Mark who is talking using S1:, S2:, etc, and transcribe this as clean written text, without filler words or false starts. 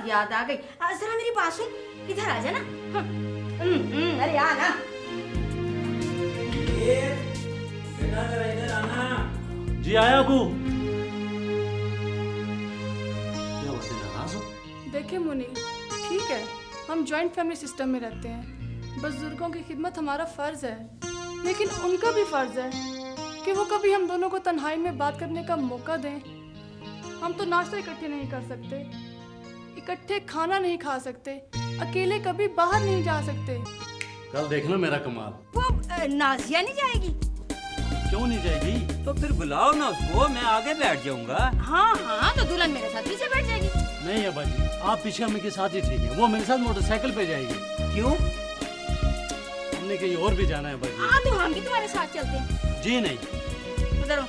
S1: याद आ गई। जरा मेरी बात सुन, इधर आ जाना। अरे आ ना।
S2: बेटा जरा इधर आना।
S3: जी आया अबू। क्या बात है, नाराज हो?
S4: देखिए मुनी, ठीक है हम जॉइंट फैमिली सिस्टम में रहते हैं, बुजुर्गों की खिदमत हमारा फ़र्ज़ है, लेकिन उनका भी फ़र्ज़ है कि वो कभी हम दोनों को तन्हाई में बात करने का मौका दें। हम तो नाश्ता इकट्ठे नहीं कर सकते, इकट्ठे खाना नहीं खा सकते, अकेले कभी बाहर नहीं जा सकते।
S3: कल देखना मेरा कमाल।
S1: वो नाजिया नहीं जाएगी?
S3: क्यों नहीं जाएगी?
S2: तो फिर बुलाओ ना उसको, मैं आगे बैठ जाऊंगा।
S1: हाँ हाँ, तो दुल्हन मेरे साथ पीछे बैठ जाएगी।
S3: नहीं अब्बा जी, आप पीछे अम्मी के साथ ही ठीक है, वो मेरे साथ मोटरसाइकिल पे जाएगी।
S2: क्यों?
S3: हमने कहीं और भी जाना है अब्बा जी।
S1: हाँ तो हम भी तुम्हारे साथ चलते हैं।
S3: जी नहीं।
S1: उधर